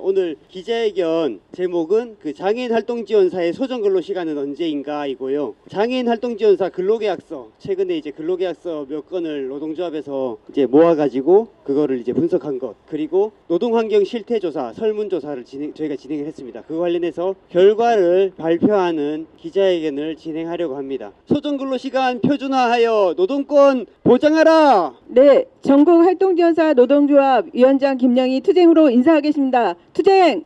오늘 기자회견 제목은 장애인 활동지원사의 소정근로시간은 언제인가이고요. 장애인 활동지원사 근로계약서, 최근에 근로계약서 몇 건을 노동조합에서 모아가지고 그거를 분석한 것, 그리고 노동환경 실태조사, 설문조사를 저희가 진행을 했습니다. 그 관련해서 결과를 발표하는 기자회견을 진행하려고 합니다. 소정근로시간 표준화하여 노동권 보장하라. 네, 전국활동지원사 노동조합 위원장 김영희 투쟁으로 인사하겠습니다. 투쟁!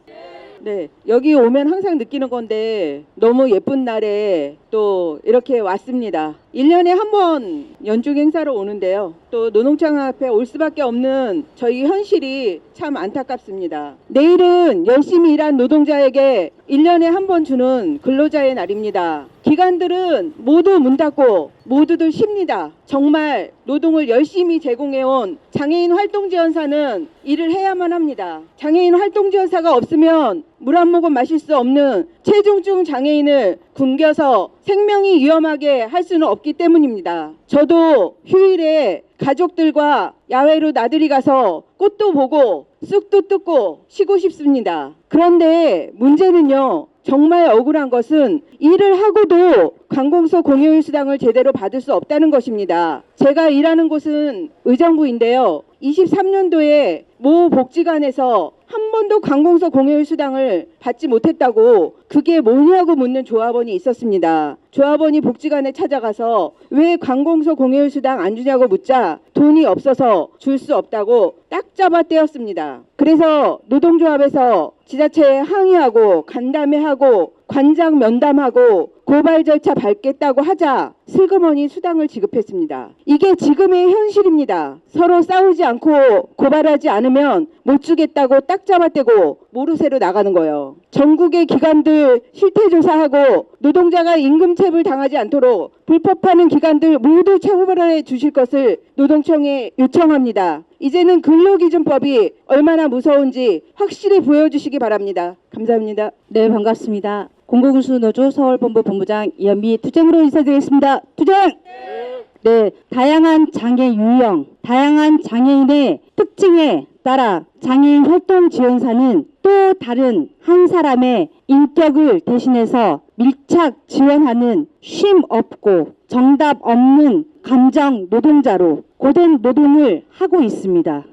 네, 여기 오면 항상 느끼는 건데 너무 예쁜 날에 또 이렇게 왔습니다. 1년에 한 번 연중 행사로 오는데요. 또 노동청 앞에 올 수밖에 없는 저희 현실이 참 안타깝습니다. 내일은 열심히 일한 노동자에게 1년에 한 번 주는 근로자의 날입니다. 기관들은 모두 문 닫고 모두들 쉽니다. 정말 노동을 열심히 제공해온 장애인 활동지원사는 일을 해야만 합니다. 장애인 활동지원사가 없으면 물 한 모금 마실 수 없는 체중증 장애인을 굶겨서 생명이 위험하게 할 수는 없기 때문입니다. 저도 휴일에 가족들과 야외로 나들이 가서 꽃도 보고 쑥도 뜯고 쉬고 싶습니다. 그런데 문제는요, 정말 억울한 것은 일을 하고도 관공서 공휴일 수당을 제대로 받을 수 없다는 것입니다. 제가 일하는 곳은 의정부인데요. 23년도에 모 복지관에서 한 번도 관공서 공휴일 수당을 받지 못했다고 그게 뭐냐고 묻는 조합원이 있었습니다. 조합원이 복지관에 찾아가서 왜 관공서 공휴일 수당 안 주냐고 묻자 돈이 없어서 줄 수 없다고 딱 잡아 떼었습니다. 그래서 노동조합에서 지자체에 항의하고 간담회하고 관장 면담하고 고발 절차 밟겠다고 하자 슬그머니 수당을 지급했습니다. 이게 지금의 현실입니다. 서로 싸우지 않고 고발하지 않으면 못 주겠다고 딱 잡아떼고 모르쇠로 나가는 거예요. 전국의 기관들 실태조사하고 노동자가 임금체불 당하지 않도록 불법하는 기관들 모두 처벌해 주실 것을 노동청에 요청합니다. 이제는 근로기준법이 얼마나 무서운지 확실히 보여주시기 바랍니다. 감사합니다. 네, 반갑습니다. 공공운수노조 서울본부 본부장 이현미 투쟁으로 인사드리겠습니다. 투쟁! 네, 다양한 장애 유형, 다양한 장애인의 특징에 따라 장애인 활동지원사는 또 다른 한 사람의 인격을 대신해서 밀착 지원하는 쉼 없고 정답 없는 감정 노동자로 고된 노동을 하고 있습니다.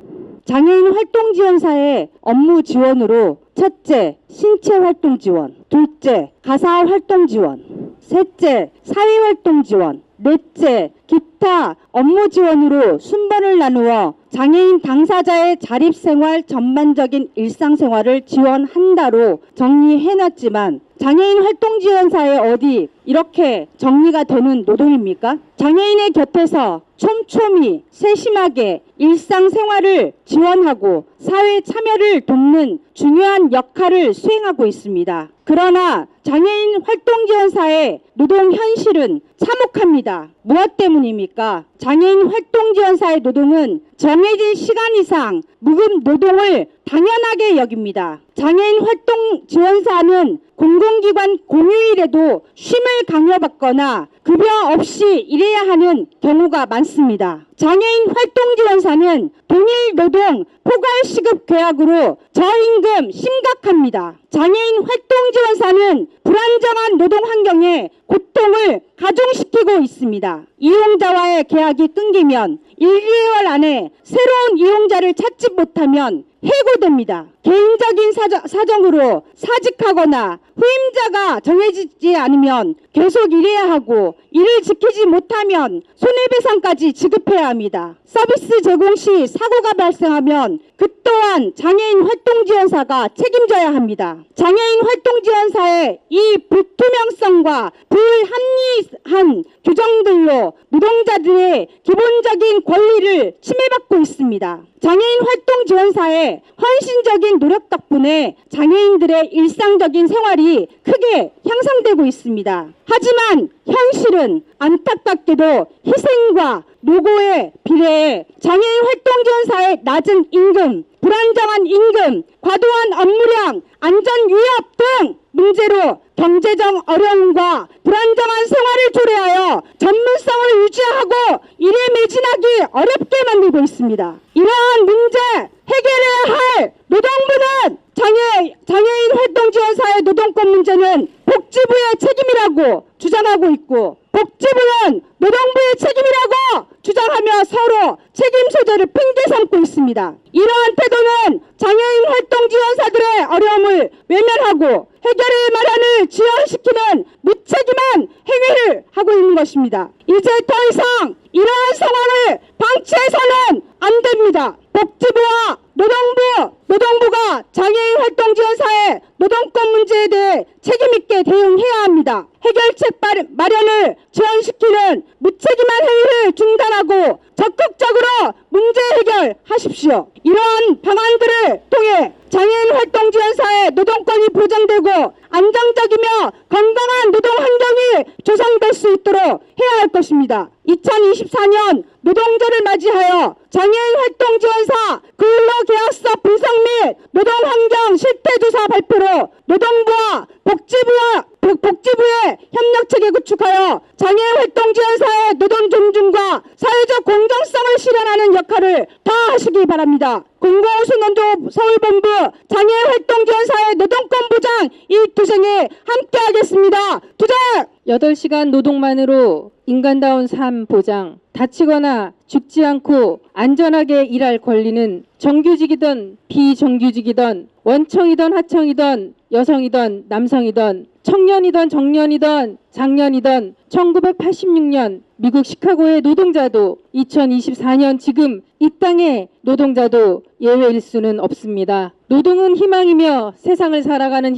장애인 활동지원사의 업무 지원으로 첫째, 신체활동 지원, 둘째, 가사활동 지원, 셋째, 사회활동 지원, 넷째, 기타 업무 지원으로 순번을 나누어 장애인 당사자의 자립생활 전반적인 일상생활을 지원한다로 정리해놨지만 장애인 활동지원사에 어디 이렇게 정리가 되는 노동입니까? 장애인의 곁에서 촘촘히 세심하게 일상생활을 지원하고 사회 참여를 돕는 중요한 역할을 수행하고 있습니다. 그러나 장애인 활동지원사의 노동 현실은 참혹합니다. 무엇 때문입니까? 장애인 활동지원사의 노동은 정해진 시간 이상 무급 노동을 당연하게 여깁니다. 장애인 활동지원사는 공공기관 공휴일에도 쉼을 강요받거나 급여 없이 일해야 하는 경우가 많습니다. 장애인 활동지원사는 동일 노동 포괄시급 계약으로 저임금 심각합니다. 장애인 활동지원사는 불안정한 노동 환경에 고통을 가중시키고 있습니다. 이용자와의 계약이 끊기면 1, 2개월 안에 새로운 이용자를 찾지 못하면 해고됩니다. 개인적인 사정으로 사직하거나 후임자가 정해지지 않으면 계속 일해야 하고 이를 지키지 못하면 손해배상까지 지급해야 합니다. 서비스 제공 시 사고가 발생하면 그 또한 장애인 활동지원사가 책임져야 합니다. 장애인 활동지원사의 이 불투명성과 불합리한 규정들로 노동자들의 기본적인 권리를 침해받고 있습니다. 장애인 활동지원사의 헌신적인 노력 덕분에 장애인들의 일상적인 생활이 크게 향상되고 있습니다. 하지만 현실은 안타깝게도 희생과 노고에 비례해 장애인 활동지원사의 낮은 임금, 불안정한 임금, 과도한 업무량, 안전 위협 등 문제로 경제적 어려움과 불안정한 생활을 초래하여 전문성을 유지하고 일에 매진하기 어렵게 만들고 있습니다. 이러한 문제 해결해야 할 노동부는 장애 주장하고 있고 복지부는 노동부의 책임이라고 주장하며 서로 책임 소재를 핑계 삼고 있습니다. 이러한 태도는 장애인 활동 지원사들의 어려움을 외면하고 해결의 마련을 지연시키는 무책임한 행위를 하고 있는 것입니다. 이제 더 이상 이러한 상황을 방치해서는 안 됩니다. 복지부와 노동부가 장애인 활동 지원사의 노동권 문제에 대해 책임있게 대응해야 합니다. 해결책 마련을 지연시키는 무책임한 행위를 중단하고 적극적으로 문제 해결하십시오. 이러한 방안들을 통해 장애인 활동 지원사의 노동권이 보장되고 안정적이며 건강한 노동 환경이 조성될 수 있도록 해야 할 것입니다. 2024년 노동절을 맞이하여 장애인 활동 지원사 근로계약서 분석 및 노동환경 실태조사 발표로 노동부와 복지부의 협력체계 구축하여 장애인 활동 지원사의 노동 존중과 사회적 공정성을 실현하는 역할을 다하시기 바랍니다. 공공우수노조 서울본부 장애인 활동 지원사의 노동권 보장 이 투쟁에 함께하겠습니다. 투쟁! 8시간 노동만으로 인간다운 삶 보장, 다치거나 죽지 않고 안전하게 일할 권리는 정규직이든 비정규직이든 원청이든 하청이든 여성이든 남성이든 청년이든 정년이든 장년이든 1986년 미국 시카고의 노동자도 2024년 지금 이 땅의 노동자도 예외일 수는 없습니다. 노동은 희망이며 세상을 살아가는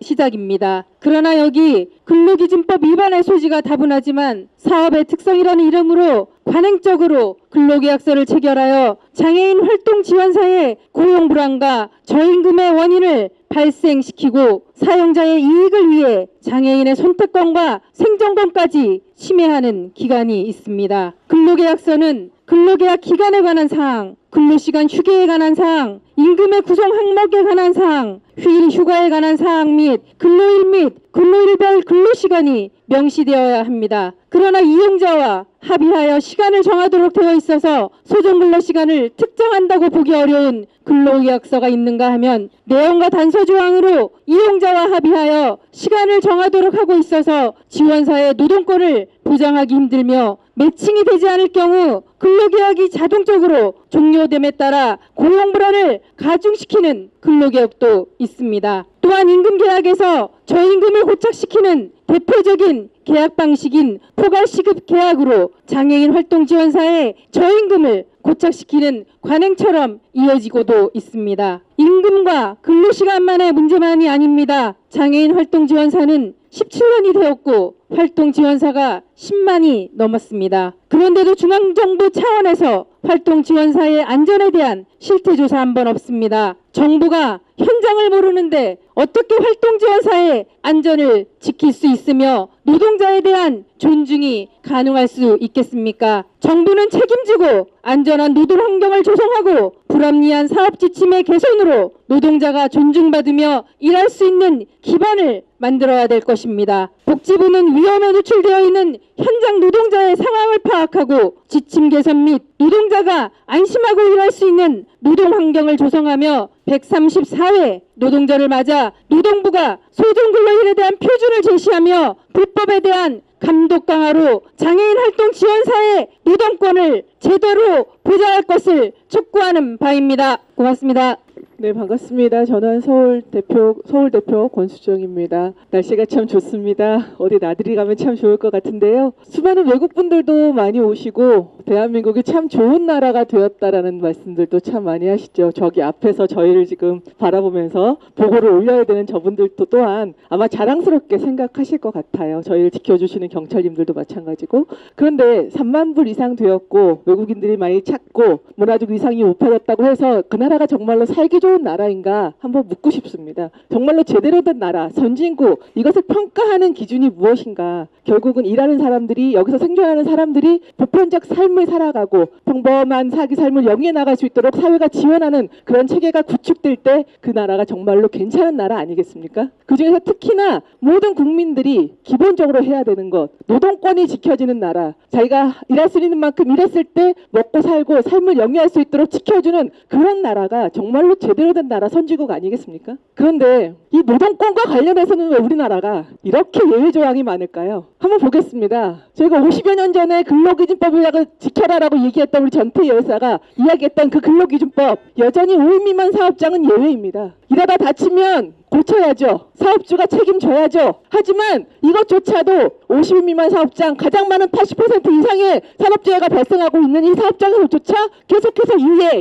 시작입니다. 그러나 여기 근로기준법 위반의 소지가 다분하지만 사업의 특성이라는 이름으로 관행적으로 근로계약서를 체결하여 장애인 활동 지원사의 고용 불안과 저임금의 원인을 발생시키고 사용자의 이익을 위해 장애인의 선택권과 생존권까지 침해하는 기간이 있습니다. 근로계약서는 근로계약 기간에 관한 사항, 근로시간 휴게에 관한 사항, 임금의 구성 항목에 관한 사항, 휴일 휴가에 관한 사항 및 근로일 및 근로일별 근로시간이 명시되어야 합니다. 그러나 이용자와 합의하여 시간을 정하도록 되어 있어서 소정근로시간을 특정한다고 보기 어려운 근로계약서가 있는가 하면 내용과 단서 조항으로 이용자와 합의하여 시간을 정하도록 하고 있어서 지원사의 노동권을 보장하기 힘들며 매칭이 되지 않을 경우 근로계약이 자동적으로 종료됨에 따라 고용불안을 가중시키는 근로계약도 있습니다. 또한 임금계약에서 저임금을 고착시키는 대표적인 계약 방식인 포괄시급 계약으로 장애인 활동지원사의 저임금을 고착시키는 관행처럼 이어지고도 있습니다. 임금과 근로시간만의 문제만이 아닙니다. 장애인 활동지원사는 17년이 되었고 활동지원사가 10만이 넘었습니다. 그런데도 중앙정부 차원에서 활동지원사의 안전에 대한 실태조사 한 번 없습니다. 정부가 현장을 모르는데 어떻게 활동지원사의 안전을 지킬 수 있으며 노동자에 대한 존중이 가능할 수 있겠습니까? 정부는 책임지고 안전한 노동 환경을 조성하고 불합리한 사업 지침의 개선으로 노동자가 존중받으며 일할 수 있는 기반을 만들어야 될 것입니다. 복지부는 위험에 노출되어 있는 현장 노동자의 상황을 파악하고 지침 개선 및 노동자가 안심하고 일할 수 있는 노동 환경을 조성하며 134회 노동절을 맞아 노동부가 소정근로일에 대한 표준을 제시하며 불법에 대한 감독 강화로 장애인 활동 지원사의 노동권을 제대로 보장할 것을 촉구하는 바입니다. 고맙습니다. 네, 반갑습니다. 저는 서울 대표 권수정입니다. 날씨가 참 좋습니다. 어디 나들이 가면 참 좋을 것 같은데요. 수많은 외국 분들도 많이 오시고 대한민국이 참 좋은 나라가 되었다라는 말씀들도 참 많이 하시죠. 저기 앞에서 저희를 지금 바라보면서 보고를 올려야 되는 저분들도 또한 아마 자랑스럽게 생각하실 것 같아요. 저희를 지켜주시는 경찰님들도 마찬가지고. 그런데 3만 불 이상 되었고 외국인들이 많이 찾고 문화적 위상이 높아졌다고 해서 그 나라가 정말로 살기 좋은 나라인가 한번 묻고 싶습니다. 정말로 제대로 된 나라, 선진국, 이것을 평가하는 기준이 무엇인가? 결국은 일하는 사람들이, 여기서 생존하는 사람들이 보편적 삶을 살아가고 평범한 삶을 영위해 나갈 수 있도록 사회가 지원하는 그런 체계가 구축될 때 그 나라가 정말로 괜찮은 나라 아니겠습니까? 그중에서 특히나 모든 국민들이 기본적으로 해야 되는 것, 노동권이 지켜지는 나라, 자기가 일할 수 있는 만큼 일했을 때 먹고 살고 삶을 영위할 수 있도록 지켜주는 그런 나라가 정말로 제대로 제대로 된 나라 선진국 아니겠습니까? 그런데 이 노동권과 관련해서는 왜 우리나라가 이렇게 예외 조항이 많을까요? 한번 보겠습니다. 저희가 50여 년 전에 근로기준법을 지켜라라고 얘기했던 우리 전태희 여사가 이야기했던 그 근로기준법, 여전히 5인 미만 사업장은 예외입니다. 일하다 다치면 고쳐야죠. 사업주가 책임져야죠. 하지만 이것조차도 50인 미만 사업장, 가장 많은 80% 이상의 산업재해가 발생하고 있는 이 사업장에서조차 계속해서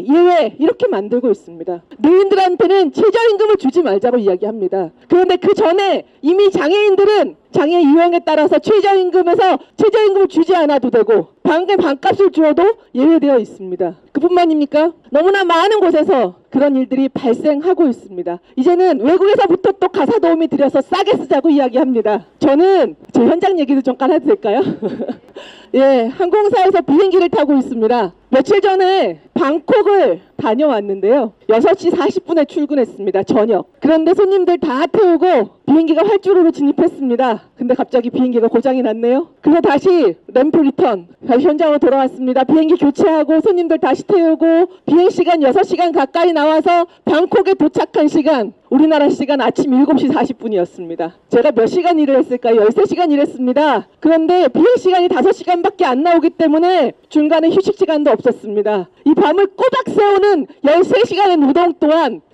예외 이렇게 만들고 있습니다. 노인들한테는 최저임금을 주지 말자고 이야기합니다. 그런데 그 전에 이미 장애인들은 장애 유형에 따라서 최저임금을 주지 않아도 되고 반값을 주어도 예외되어 있습니다. 그뿐만입니까? 너무나 많은 곳에서 그런 일들이 발생하고 있습니다. 이제는 외국에서부터 또 가사 도우미 들여서 싸게 쓰자고 이야기합니다. 저는 제 현장 얘기도 잠깐 해도 될까요? 예, 항공사에서 비행기를 타고 있습니다. 며칠 전에 방콕을 다녀왔는데요. 6시 40분에 출근했습니다. 저녁. 그런데 손님들 다 태우고 비행기가 활주로로 진입했습니다. 근데 갑자기 비행기가 고장이 났네요. 그래서 다시 램프 리턴, 다시 현장으로 돌아왔습니다. 비행기 교체하고 손님들 다시 태우고 비행시간 6시간 가까이 나와서 방콕에 도착한 시간, 우리나라 시간 아침 7시 40분이었습니다. 제가 몇 시간 일을 했을까요? 13시간 일했습니다. 그런데 비행시간이 5시간밖에 안 나오기 때문에 중간에 휴식시간도 없었습니다. 이 밤을 꼬박 세우는 13시간의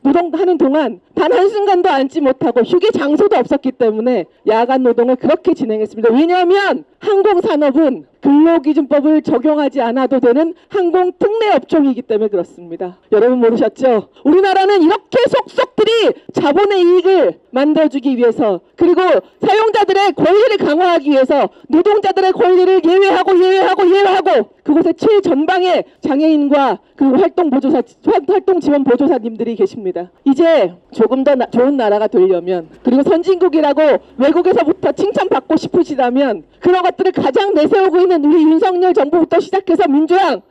노동하는 동안 단 한순간도 앉지 못하고 휴게 장소도 없었기 때문에 야간 노동을 그렇게 진행했습니다. 왜냐하면 항공산업은 근로기준법을 적용하지 않아도 되는 항공특례 업종이기 때문에 그렇습니다. 여러분 모르셨죠? 우리나라는 이렇게 속속들이 자본의 이익을 만들어주기 위해서, 그리고 사용자들의 권리를 강화하기 위해서 노동자들의 권리를 예외하고 그곳에 최전방에 장애인과 그 활동 지원 보조사님들이 계십니다. 이제 조금 더 좋은 나라가 되려면, 그리고 선진국이라고 외국에서부터 칭찬받고 싶으시다면 그런 것들을 가장 내세우고 있는 우리 윤석열 정부부터 시작해서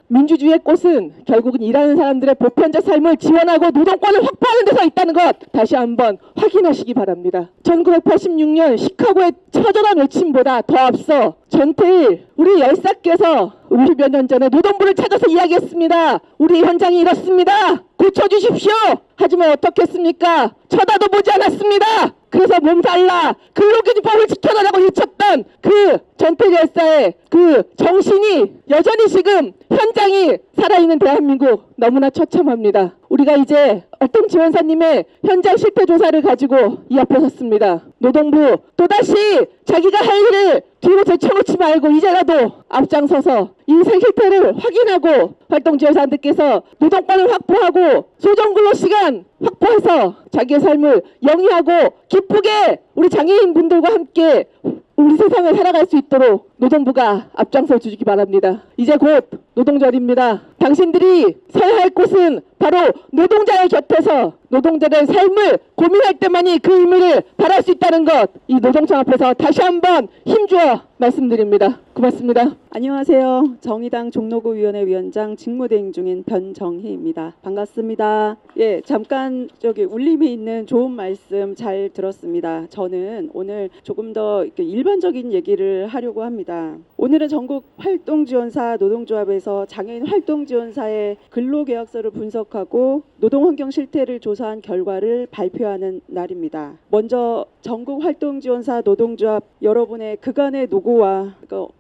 민주주의의 꽃은 결국은 일하는 사람들의 보편적 삶을 지원하고 노동권을 확보하는 데서 있다는 것 다시 한번 확인하시기 바랍니다. 1986년 시카고의 처절한 외침보다 더 앞서 전태일 우리 열사께서 50여 년 전에 노동부를 찾아서 이야기했습니다. 우리 현장이 이렇습니다. 고쳐주십시오. 하지만 어떻겠습니까? 쳐다도 보지 않았습니다. 그래서 몸살라 근로기준법을 지켜라라고 외쳤던 그 전태일 열사의 그 정신이 여전히 지금 현장이 살아있는 대한민국 너무나 처참합니다. 우리가 이제 활동지원사님의 현장 실태 조사를 가지고 이 앞에 섰습니다. 노동부 또다시 자기가 할 일을 뒤로 제쳐놓지 말고 이제라도 앞장서서 이 실태를 확인하고 활동지원사님들께서 노동권을 확보하고 소정근로시간 확보해서 자기의 삶을 영위하고 기쁘게 우리 장애인분들과 함께 우리 세상을 살아갈 수 있도록 노동부가 앞장서 주시기 바랍니다. 이제 곧 노동절입니다. 당신들이 서야 할 곳은 바로 노동자의 곁에서 노동자들의 삶을 고민할 때만이 그 의미를 발할 수 있다는 것, 이 노동청 앞에서 다시 한번 힘주어 말씀드립니다. 고맙습니다. 안녕하세요. 정의당 종로구위원회 위원장 직무대행 중인 변정희입니다. 반갑습니다. 예, 잠깐 울림이 있는 좋은 말씀 잘 들었습니다. 저는 오늘 조금 더 일반적인 얘기를 하려고 합니다. 오늘은 전국 활동지원사 노동조합에서 장애인 활동지원사의 근로계약서를 분석하고 노동환경 실태를 조사한 결과를 발표하는 날입니다. 먼저 전국 활동지원사 노동조합 여러분의 그간의 노고와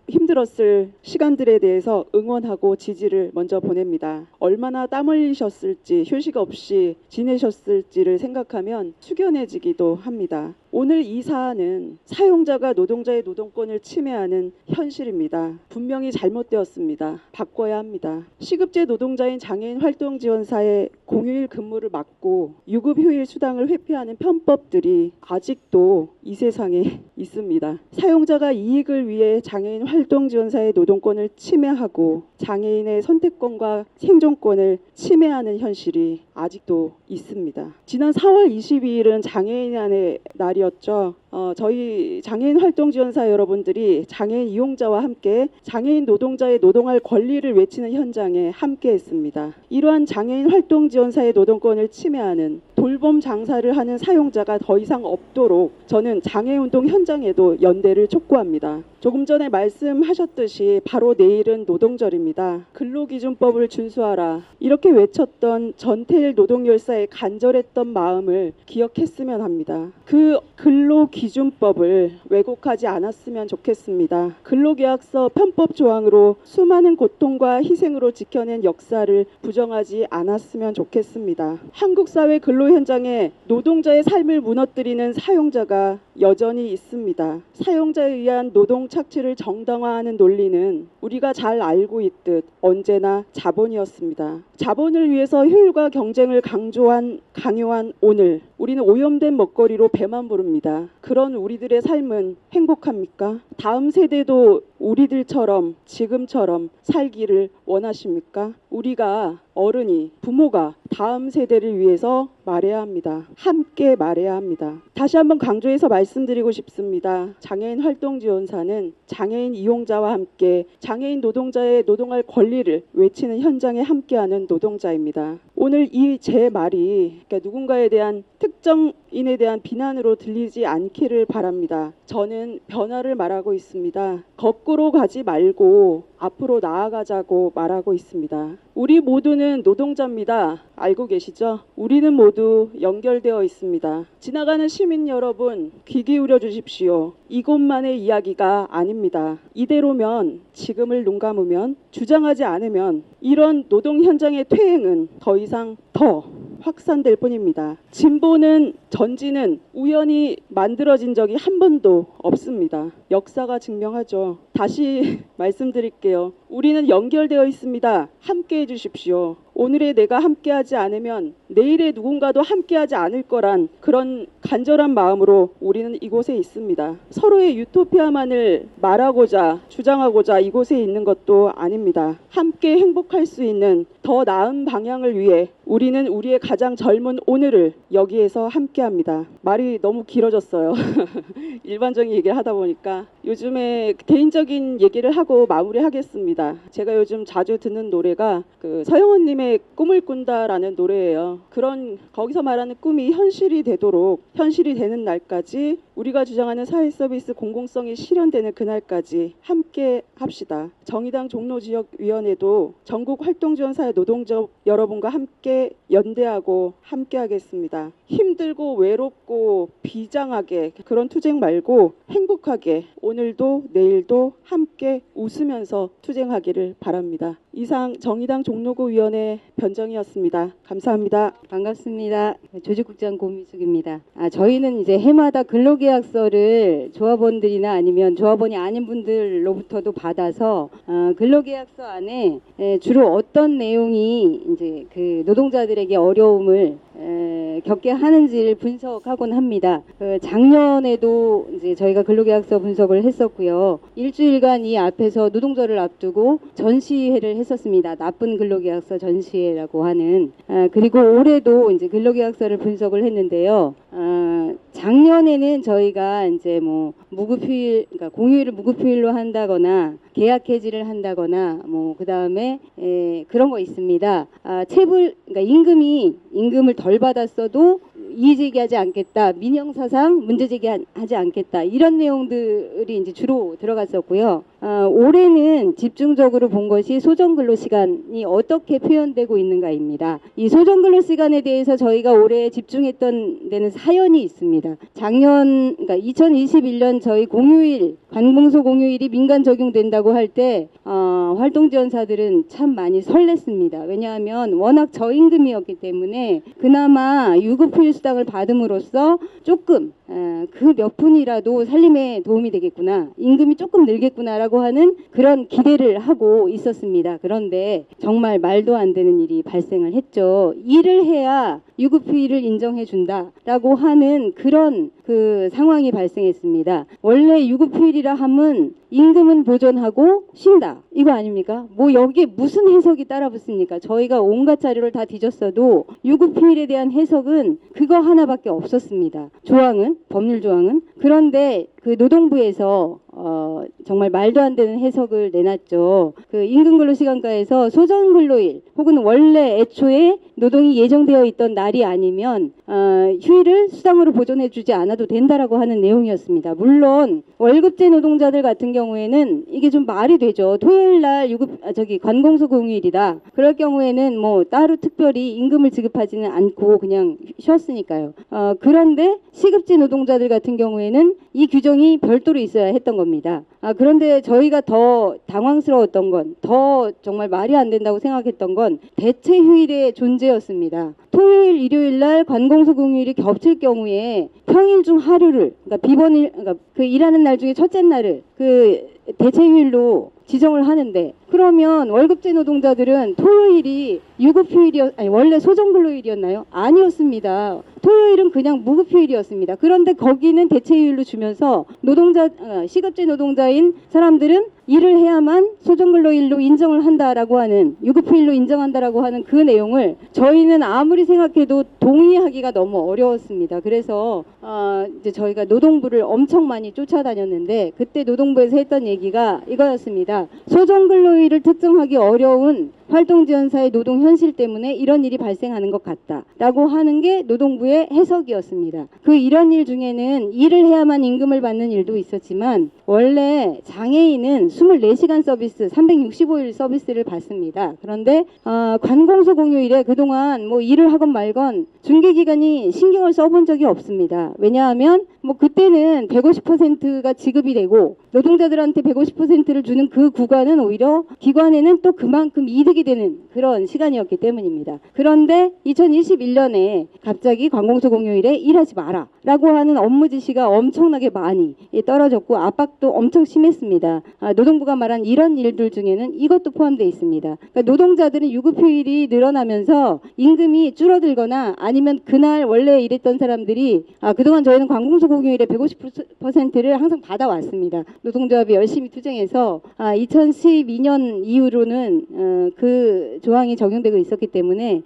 힘들었을 시간들에 대해서 응원하고 지지를 먼저 보냅니다. 얼마나 땀 흘리셨을지 휴식 없이 지내셨을지를 생각하면 숙연해지기도 합니다. 오늘 이 사안은 사용자가 노동자의 노동권을 침해하는 현실입니다. 분명히 잘못되었습니다. 바꿔야 합니다. 시급제 노동자인 장애인 활동지원사의 공휴일 근무를 막고 유급휴일 수당을 회피하는 편법들이 아직도 이 세상에 있습니다. 사용자가 이익을 위해 장애인 활동지원사의 노동권을 침해하고 장애인의 선택권과 생존권을 침해하는 현실이 아직도 있습니다. 지난 4월 22일은 장애인의 날이었죠. 저희 장애인 활동지원사 여러분들이 장애인 이용자와 함께 장애인 노동자의 노동할 권리를 외치는 현장에 함께했습니다. 이러한 장애인 활동지원사의 노동권을 침해하는 돌봄 장사를 하는 사용자가 더 이상 없도록 저는 장애운동 현장에도 연대를 촉구합니다. 조금 전에 말씀하셨듯이 바로 내일은 노동절입니다. 근로기준법을 준수하라 이렇게 외쳤던 전태일 노동열사의 간절했던 마음을 기억했으면 합니다. 그 근로기준법을 왜곡하지 않았으면 좋겠습니다. 근로계약서 편법 조항으로 수많은 고통과 희생으로 지켜낸 역사를 부정하지 않았으면 좋겠습니다. 한국 사회 근로 현장에 노동자의 삶을 무너뜨리는 사용자가 여전히 있습니다. 사용자에 의한 노동 착취를 정당화하는 논리는 우리가 잘 알고 있듯 언제나 자본이었습니다. 자본을 위해서 효율과 경쟁을 강요한 오늘 우리는 오염된 먹거리로 배만 부릅니다. 그런 우리들의 삶은 행복합니까? 다음 세대도 우리들처럼 지금처럼 살기를 원하십니까? 우리가 어른이 부모가 다음 세대를 위해서 말해야 합니다. 함께 말해야 합니다. 다시 한번 강조해서 말씀드리고 싶습니다. 장애인 활동지원사는 장애인 이용자와 함께 장애인 노동자의 노동할 권리를 외치는 현장에 함께하는 노동자입니다. 오늘 이 제 말이 누군가에 대한 특정인에 대한 비난으로 들리지 않기를 바랍니다. 저는 변화를 말하고 있습니다. 거꾸로 가지 말고 앞으로 나아가자고 말하고 있습니다. 우리 모두는 노동자입니다. 알고 계시죠? 우리는 모두 연결되어 있습니다. 지나가는 시민 여러분, 귀 기울여 주십시오. 이것만의 이야기가 아닙니다. 이대로면, 지금을 눈 감으면, 주장하지 않으면 이런 노동 현장의 퇴행은 더 이상 더 확산될 뿐입니다. 진보는 전진은 우연히 만들어진 적이 한 번도 없습니다. 역사가 증명하죠. 다시 말씀드릴게요. 우리는 연결되어 있습니다. 함께 해주십시오. 오늘의 내가 함께하지 않으면 내일의 누군가도 함께하지 않을 거란 그런 간절한 마음으로 우리는 이곳에 있습니다. 서로의 유토피아만을 말하고자 주장하고자 이곳에 있는 것도 아닙니다. 함께 행복할 수 있는 더 나은 방향을 위해 우리는 우리의 가장 젊은 오늘을 여기에서 함께합니다. 말이 너무 길어졌어요. 일반적인 얘기를 하다 보니까 요즘에 개인적인 얘기를 하고 마무리하겠습니다. 제가 요즘 자주 듣는 노래가 서영원님의 꿈을 꾼다라는 노래예요. 그런 거기서 말하는 꿈이 현실이 되도록 현실이 되는 날까지 우리가 주장하는 사회서비스 공공성이 실현되는 그날까지 함께 합시다. 정의당 종로지역위원회도 전국 활동지원사의 노동자 여러분과 함께 연대하고 함께 하겠습니다. 힘들고 외롭고 비장하게 그런 투쟁 말고 행복하게 오늘도 내일도 함께 웃으면서 투쟁하기를 바랍니다. 이상 정의당 종로구위원회 변정이었습니다. 감사합니다. 반갑습니다. 조직국장 고미숙입니다. 저희는 이제 해마다 근로계약서를 조합원들이나 아니면 조합원이 아닌 분들로부터도 받아서 근로계약서 안에 주로 어떤 내용이 이제 그 노동자들에게 어려움을 겪게 하는지를 분석하곤 합니다. 작년에도 이제 저희가 근로계약서 분석을 했었고요. 일주일간 이 앞에서 노동절을 앞두고 전시회를 했었습니다. 나쁜 근로계약서 전시회라고 하는. 그리고 올해도 이제 근로계약서를 분석을 했는데요. 작년에는 저희가 이제 뭐 무급휴일, 그러니까 공휴일을 무급휴일로 한다거나 계약 해지를 한다거나 뭐 그 다음에 그런 거 있습니다. 그러니까 임금을 덜 받았어도 이의 제기하지 않겠다, 민형사상 문제 제기하지 않겠다, 이런 내용들이 이제 주로 들어갔었고요. 올해는 집중적으로 본 것이 소정근로시간이 어떻게 표현되고 있는가입니다. 이 소정근로시간에 대해서 저희가 올해 집중했던 데는 사연이 있습니다. 그러니까 2021년 저희 공휴일, 관공서 공휴일이 민간 적용된다고 할 때 활동지원사들은 참 많이 설렜습니다. 왜냐하면 워낙 저임금이었기 때문에 그나마 유급휴일 수당을 받음으로써 조금 그 몇 푼이라도 살림에 도움이 되겠구나, 임금이 조금 늘겠구나라고 하는 그런 기대를 하고 있었습니다. 그런데 정말 말도 안 되는 일이 발생을 했죠. 일을 해야 유급휴일을 인정해 준다라고 하는 그런 그 상황이 발생했습니다. 원래 유급휴일이라 하면 임금은 보존하고 쉰다, 이거 아닙니까? 뭐 여기에 무슨 해석이 따라붙습니까? 저희가 온갖 자료를 다 뒤졌어도 유급휴일에 대한 해석은 그거 하나밖에 없었습니다. 조항은, 법률 조항은. 그런데 그 노동부에서 정말 말도 안 되는 해석을 내놨죠. 그 임금근로시간과에서 소정근로일 혹은 원래 애초에 노동이 예정되어 있던 날이 아니면 휴일을 수당으로 보존해주지 않아도 된다라고 하는 내용이었습니다. 물론 월급제 노동자들 같은 경우에는 이게 좀 말이 되죠. 토요일 날 관공서 공휴일이다. 그럴 경우에는 뭐 따로 특별히 임금을 지급하지는 않고 그냥 쉬었으니까요. 그런데 시급제 노동자들 같은 경우에는 이 규정이 별도로 있어야 했던 겁니다. 그런데 저희가 더 당황스러웠던 건, 더 정말 말이 안 된다고 생각했던 건 대체 휴일의 존재였습니다. 토요일, 일요일 날 관공서 공휴일이 겹칠 경우에 평일 중 하루를, 그러니까 그 일하는 날 중에 첫째 날을 그 대체 휴일로 지정을 하는데, 그러면 월급제 노동자들은 토요일이 원래 소정근로일이었나요? 아니었습니다. 토요일은 그냥 무급휴일이었습니다. 그런데 거기는 대체휴일로 주면서 시급제 노동자인 사람들은 일을 해야만 소정근로일로 인정을 한다라고 하는, 유급휴일로 인정한다라고 하는 그 내용을 저희는 아무리 생각해도 동의하기가 너무 어려웠습니다. 그래서 이제 저희가 노동부를 엄청 많이 쫓아다녔는데, 그때 노동부에서 했던 얘기가 이거였습니다. 소정근로일을 특정하기 어려운 활동지원사의 노동 현실 때문에 이런 일이 발생하는 것 같다라고 하는 게 노동부의 해석이었습니다. 그 이런 일 중에는 일을 해야만 임금을 받는 일도 있었지만, 원래 장애인은 24시간 서비스, 365일 서비스를 받습니다. 그런데 관공서 공휴일에 그동안 뭐 일을 하건 말건 중개기관이 신경을 써본 적이 없습니다. 왜냐하면 뭐 그때는 150%가 지급이 되고 노동자들한테 150%를 주는 그 구간은 오히려 기관에는 또 그만큼 이득이 되는 그런 시간이었기 때문입니다. 그런데 2021년에 갑자기 관공서 공휴일에 일하지 마라 라고 하는 업무 지시가 엄청나게 많이 떨어졌고 압박도 엄청 심했습니다. 노동부가 말한 이런 일들 중에는 이것도 포함되어 있습니다. 그러니까 노동자들은 유급휴일이 늘어나면서 임금이 줄어들거나 아니면 그날 원래 일했던 사람들이 그동안 저희는 관공서 공휴일에 150%를 항상 받아왔습니다. 노동조합이 열심히 투쟁해서 2012년 이후로는 그 조항이 적용되고 있었기 때문에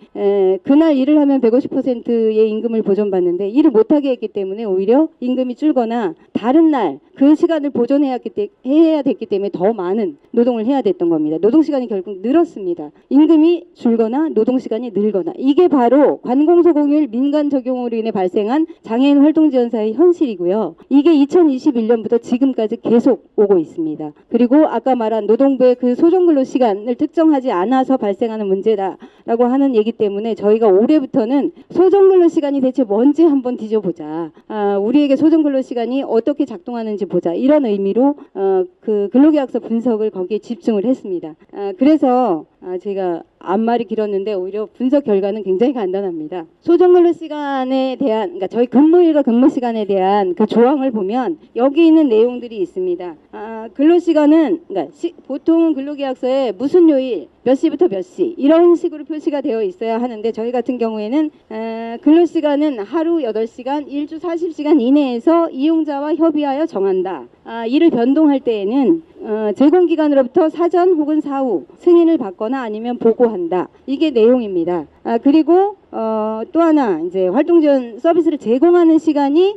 그날 일을 하면 150%의 임금을 보존받는데, 일을 못하게 했기 때문에 오히려 임금이 줄거나 다른 날 그 시간을 보존해야 됐기 때문에 더 많은 노동을 해야 됐던 겁니다. 노동시간이 결국 늘었습니다. 임금이 줄거나 노동시간이 늘거나, 이게 바로 관공서 공휴일 민간 적용으로 인해 발생한 장애인 활동지원사의 현실이고요. 이게 2021년부터 지금까지 계속 오고 있습니다. 그리고 아까 말한 노동부의 그 소정근로 시간을 특정하지 않아서 발생하는 문제다라고 하는 얘기 때문에 저희가 올해부터는 소정근로 시간이 대체 뭔지 한번 뒤져보자. 우리에게 소정근로 시간이 어떻게 작동하는지 보자. 이런 의미로 그 근로계약서 분석을 거기에 집중을 했습니다. 그래서 제가 앞말이 길었는데 오히려 분석 결과는 굉장히 간단합니다. 소정근로 시간에 대한, 그러니까 저희 근무일과 근무시간에 대한 그 조항을 보면 여기 있는 내용들이 있습니다. 근로시간은, 그러니까 보통은 근로계약서에 무슨 요일, 몇 시부터 몇 시 이런 식으로 표시가 되어 있어야 하는데, 저희 같은 경우에는 근로시간은 하루 8시간, 일주 40시간 이내에서 이용자와 협의하여 정한다. 이를 변동할 때에는 제공기관으로부터 사전 혹은 사후 승인을 받거나 아니면 보고한다. 이게 내용입니다. 그리고 또 하나, 이제 활동지원 서비스를 제공하는 시간이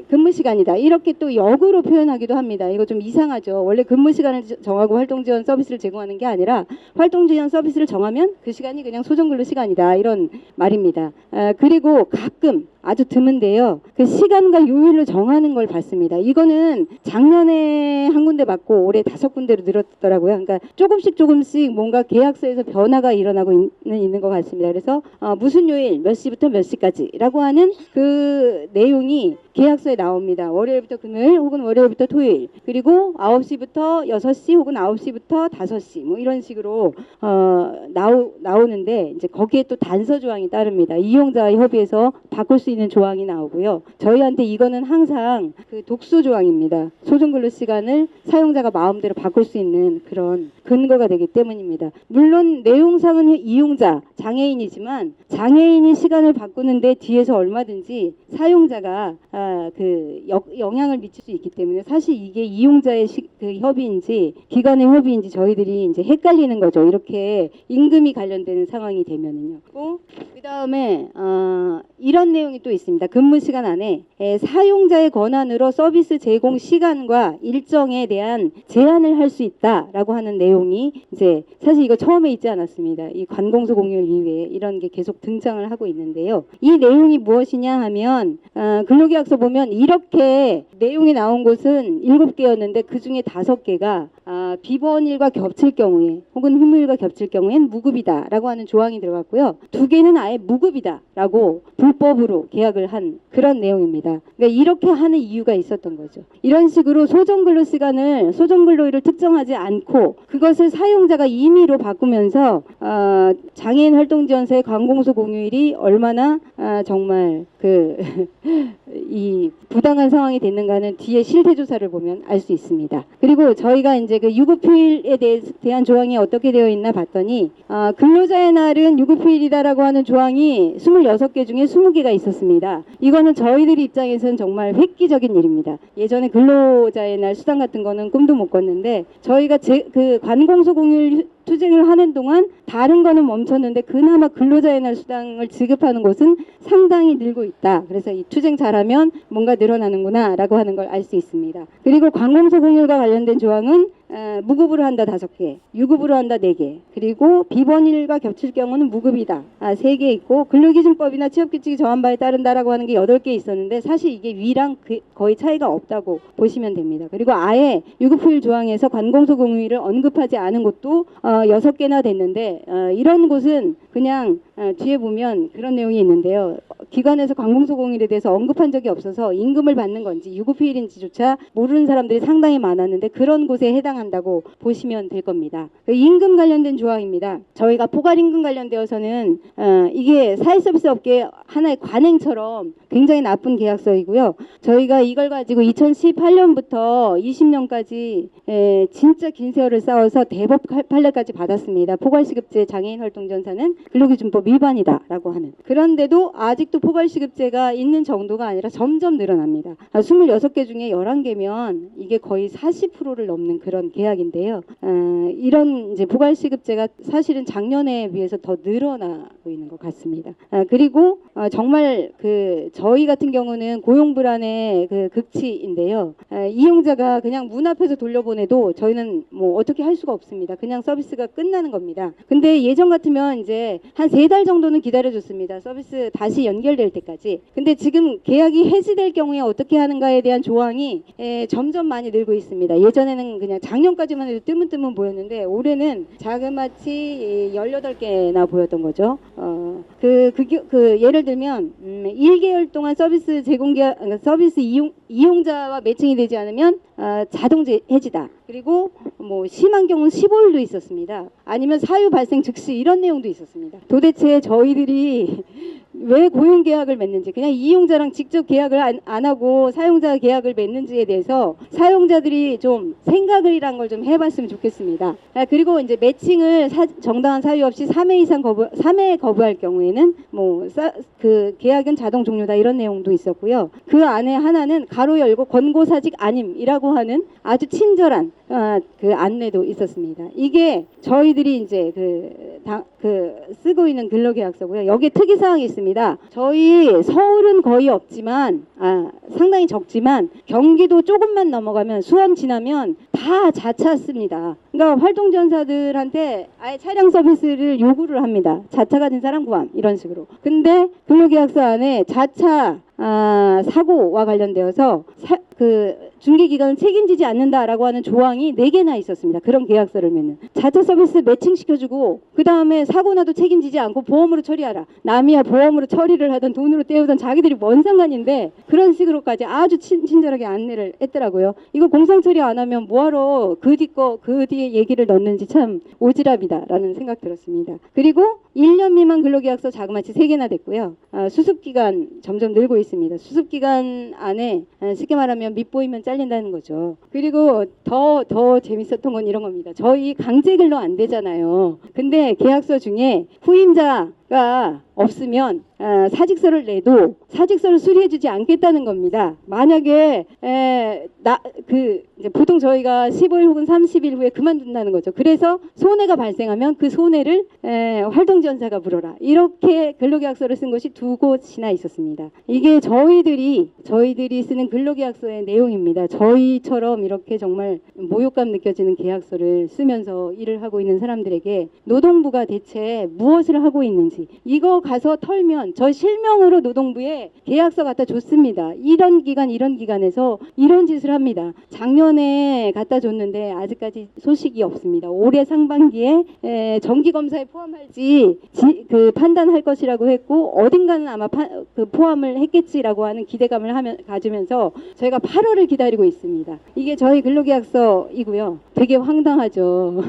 근무 시간이다. 이렇게 또 역으로 표현하기도 합니다. 이거 좀 이상하죠. 원래 근무 시간을 정하고 활동지원 서비스를 제공하는 게 아니라 활동지원 서비스를 정하면 그 시간이 그냥 소정근로 시간이다. 이런 말입니다. 그리고 가끔 아주 드문데요, 그 시간과 요일로 정하는 걸 봤습니다. 이거는 작년에 한 군데 받고 올해 5군데로 늘었더라고요. 그러니까 조금씩 뭔가 계약서에서 변화가 일어나고 있는 것 같습니다. 그래서 무슨 요일 몇 시부터 몇 시까지라고 하는 그 내용이 계약서에 나옵니다. 월요일부터 금요일 혹은 월요일부터 토요일, 그리고 9시부터 6시 혹은 9시부터 5시 뭐 이런 식으로 나오는데, 이제 거기에 또 단서 조항이 따릅니다. 이용자와 협의해서 바꿀 수 있는 조항이 나오고요. 저희한테 이거는 항상 그 독소 조항입니다. 소정근로 시간을 사용자가 마음대로 바꿀 수 있는 그런 근거가 되기 때문입니다. 물론 내용상은 이용자, 장애인이지만 장애인이 시간을 바꾸는데 뒤에서 얼마든지 사용자가 영향을 미칠 수 있기 때문에 사실 이게 이용자의 그 협의인지 기관의 협의인지 저희들이 이제 헷갈리는 거죠. 이렇게 임금이 관련되는 상황이 되면은요. 그 다음에 이런 내용이 또 있습니다. 근무 시간 안에 사용자의 권한으로 서비스 제공 시간과 일정에 대한 제한을 할 수 있다라고 하는 내용이 이제 사실 이거 처음에 있지 않았습니다. 이 관공서 공휴일 이후에 이런 게 계속 등장을 하고 있는데요. 이 내용이 무엇이냐 하면 근로계약서 보면 이렇게 내용이 나온 곳은 7개였는데 그중에 5개가 비번일과 겹칠 경우에 혹은 휴무일과 겹칠 경우엔 무급이다라고 하는 조항이 들어갔고요. 2개는 아예 무급이다라고 불법으로 계약을 한 그런 내용입니다. 그러니까 이렇게 하는 이유가 있었던 거죠. 이런 식으로 소정근로 시간을 소정근로일을 특정하지 않고 그것을 사용자가 임의로 바꾸면서 장애인 활동지원사의 관공서 공휴일이 얼마나 정말 이 부당한 상황이 됐는가는 뒤에 실태 조사를 보면 알 수 있습니다. 그리고 저희가 이제 그 유급휴일에 대한 조항이 어떻게 되어 있나 봤더니 근로자의 날은 유급휴일이다라고 하는 조항이 26개 중에 20개가 있었습니다. 이거는 저희들 입장에서는 정말 획기적인 일입니다. 예전에 근로자의 날 수당 같은 거는 꿈도 못 꿨는데 저희가 그 관공서 공휴일 투쟁을 하는 동안 다른 거는 멈췄는데 그나마 근로자의 날 수당을 지급하는 곳은 상당히 늘고 있다. 그래서 이 투쟁 잘하면 뭔가 늘어나는구나 라고 하는 걸 알 수 있습니다. 그리고 관공서 공휴일과 관련된 조항은 무급으로 한다 5개, 유급으로 한다 4개, 그리고 비번일과 겹칠 경우는 무급이다 3개 있고 근로기준법이나 취업규칙이 정한 바에 따른다라고 하는 게 8개 있었는데 사실 이게 위랑 거의 차이가 없다고 보시면 됩니다. 그리고 아예 유급휴일 조항에서 관공서 공휴일을 언급하지 않은 곳도 6개나 됐는데 이런 곳은 그냥 뒤에 보면 그런 내용이 있는데요. 기관에서 관공서 공휴일에 대해서 언급한 적이 없어서 임금을 받는 건지 유급휴일인지조차 모르는 사람들이 상당히 많았는데 그런 곳에 해당한다고 보시면 될 겁니다. 임금 관련된 조항입니다. 저희가 포괄임금 관련되어서는 이게 사회서비스 업계 하나의 관행처럼 굉장히 나쁜 계약서이고요. 저희가 이걸 가지고 2018년부터 20년까지 진짜 긴 세월을 쌓아서 대법 판례까지 받았습니다. 포괄시급제 장애인 활동지원사는 근로기준법 위반이다라고 하는. 그런데도 아직도 포괄시급제가 있는 정도가 아니라 점점 늘어납니다. 26개 중에 11개면 이게 거의 40%를 넘는 그런 계약인데요. 이런 이제 포괄시급제가 사실은 작년에 비해서 더 늘어나고 있는 것 같습니다. 그리고 정말 저희 같은 경우는 고용불안의 극치인데요. 이용자가 그냥 문 앞에서 돌려보내도 저희는 뭐 어떻게 할 수가 없습니다. 그냥 서비스가 끝나는 겁니다. 근데 예전 같으면 이제 한 3달 정도는 기다려줬습니다. 서비스 다시 연결될 때까지. 근데 지금 계약이 해지될 경우에 어떻게 하는가에 대한 조항이 점점 많이 늘고 있습니다. 예전에는 그냥 작년까지만 해도 뜨문뜨문 보였는데 올해는 자그마치 18개나 보였던 거죠. 예를 들면 1개월 동안 서비스 제공계약, 서비스 이용자와 매칭이 되지 않으면 자동 해지다. 그리고 뭐 심한 경우는 15일도 있었습니다. 아니면 사유 발생 즉시 이런 내용도 있었습니다. 도대체 저희들이 왜 고용계약을 맺는지, 그냥 이용자랑 직접 계약을 안 하고 사용자 계약을 맺는지에 대해서 사용자들이 좀 생각을이란 걸 좀 해봤으면 좋겠습니다. 그리고 이제 매칭을 정당한 사유 없이 3회 거부할 경우에는 그 계약은 자동 종료다 이런 내용도 있었고요. 그 안에 하나는 가로 열고 권고사직 아님이라고 하는 아주 친절한 그 안내도 있었습니다. 이게 저희들이 이제 쓰고 있는 근로계약서고요. 여기에 특이사항이 있습니다. 저희 서울은 거의 없지만 상당히 적지만 경기도 조금만 넘어가면 수원 지나면 다 자차 씁니다. 그러니까 활동지원사들한테 아예 차량 서비스를 요구를 합니다. 자차 가진 사람 구함 이런 식으로. 근데 근로계약서 안에 자차 사고와 관련되어서 중개기관은 책임지지 않는다라고 하는 조항이 4개나 있었습니다. 그런 계약서를 맺는. 자차 서비스 매칭시켜주고 그 다음에 사고 나도 책임지지 않고 보험으로 처리하라. 남이야 보험으로 처리를 하던 돈으로 때우던 자기들이 뭔 상관인데 그런 식으로까지 아주 친절하게 안내를 했더라고요. 이거 공상처리 안 하면 뭐하러 그 뒤에 얘기를 넣는지 참 오지랖이다라는 생각 들었습니다. 그리고 1년 미만 근로계약서 자그마치 3개나 됐고요. 수습기간 점점 늘고 있습니다. 수습기간 안에 쉽게 말하면 밑보이면 잘린다는 거죠. 그리고 더 재밌었던 건 이런 겁니다. 저희 강제 근로 안 되잖아요. 근데 계약서 중에 후임자 수리가 없으면 사직서를 내도 사직서를 수리해주지 않겠다는 겁니다. 만약에 이제 보통 저희가 15일 혹은 30일 후에 그만둔다는 거죠. 그래서 손해가 발생하면 그 손해를 활동지원사가 물어라. 이렇게 근로계약서를 쓴 것이 2곳이나 있었습니다. 이게 저희들이 쓰는 근로계약서의 내용입니다. 저희처럼 이렇게 정말 모욕감 느껴지는 계약서를 쓰면서 일을 하고 있는 사람들에게 노동부가 대체 무엇을 하고 있는지 이거 가서 털면 저 실명으로 노동부에 계약서 갖다 줬습니다. 이런 기간에서 이런 짓을 합니다. 작년에 갖다 줬는데 아직까지 소식이 없습니다. 올해 상반기에 정기검사에 포함할지 판단할 것이라고 했고 어딘가는 아마 포함을 했겠지라고 하는 기대감을 가지면서 저희가 8월을 기다리고 있습니다. 이게 저희 근로계약서이고요. 되게 황당하죠.